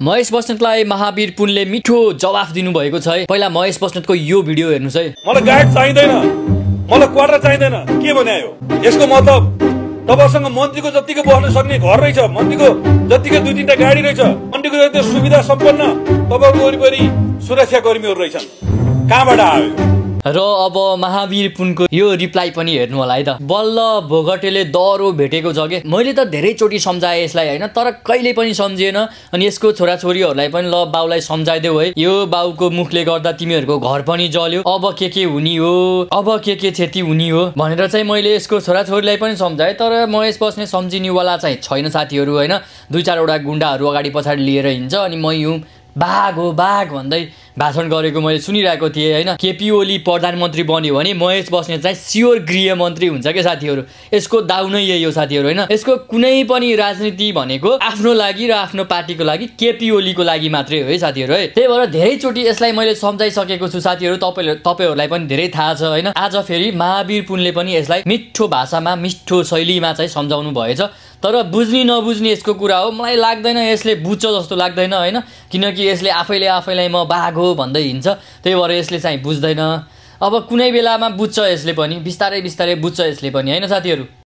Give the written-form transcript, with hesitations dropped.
महेश बस्नेतलाई महावीर पुनले मिठो जवाफ दिनुभएको छ है। पहिला महेश बस्नेतको यो भिडियो हेर्नुस् है। मलाई गाइड चाहिँदैन, मलाई क्वार्टर चाहिँदैन, के भने आयो यसको मतलब? तपाईसँग मन्त्रीको जतिको बस्न सक्ने घर रहेछ, मन्त्रीको जतिको 2-3टा गाडी रहेछ, मन्त्रीको जति सुविधा सम्पन्न तपाईको वरिपरि सुरक्षाकर्मीहरू रहेछन्, कहाँबाट आयो? र अब महावीर पुनको यो रिप्लाई पनि हेर्नु होला है त। बल्ल भोगटेले दरो भेटेको छ के। मैले त धेरैचोटि सम्झाएँ यसलाई हैन, तर कहिले पनि सम्झिएन। अनि यसको छोराछोरीहरूलाई पनि ल बाउलाई सम्झाइदेऊ है, यो बाउको मुखले गर्दा तिमीहरूको घर पनि जल्यो, अब के हुने हो, अब के क्षति हुने हो भनेर चाहिँ मैले यसको छोराछोरीलाई पनि सम्झाएँ। तर महेश बस्ने सम्झिनेवाला चाहिँ छैन साथीहरू हैन। 2-4 वटा गुण्डाहरू अगाडि पछाडि लिएर हिँड्छ अनि म हुँ बाघ हो बाघ भन्दै भाषण गरेको मैले सुनिरहेको थिएँ हैन। केपी ओली प्रधानमन्त्री बन्यो भने महेश बस्नेत चाहिँ स्योर गृहमन्त्री हुन्छ के साथीहरू। यसको दाउ नै यही हो साथीहरू हैन। यसको कुनै पनि राजनीति भनेको आफ्नो लागि र आफ्नो पार्टीको लागि, केपी ओलीको लागि मात्रै हो है साथीहरू है। त्यही भएर धेरैचोटि यसलाई मैले सम्झाइसकेको छु साथीहरू, तपाईहरुलाई पनि धेरै थाहा छ हैन। आज फेरि महावीर पुनले पनि यसलाई मिठो भाषामा मिठो शैलीमा चाहिँ सम्झाउनु भएछ। तर बुझ्ने नबुझ्ने यसको कुरा हो। मलाई लाग्दैन यसले बुझ्छ जस्तो लाग्दैन हैन, किनकि यसले आफैलाई म बाघ हो भन्दै हिँड्छ। त्यही भएर यसले चाहिँ बुझ्दैन। अब कुनै बेलामा बुझ्छ यसले पनि, बिस्तारै बुझ्छ यसले पनि हैन साथीहरू।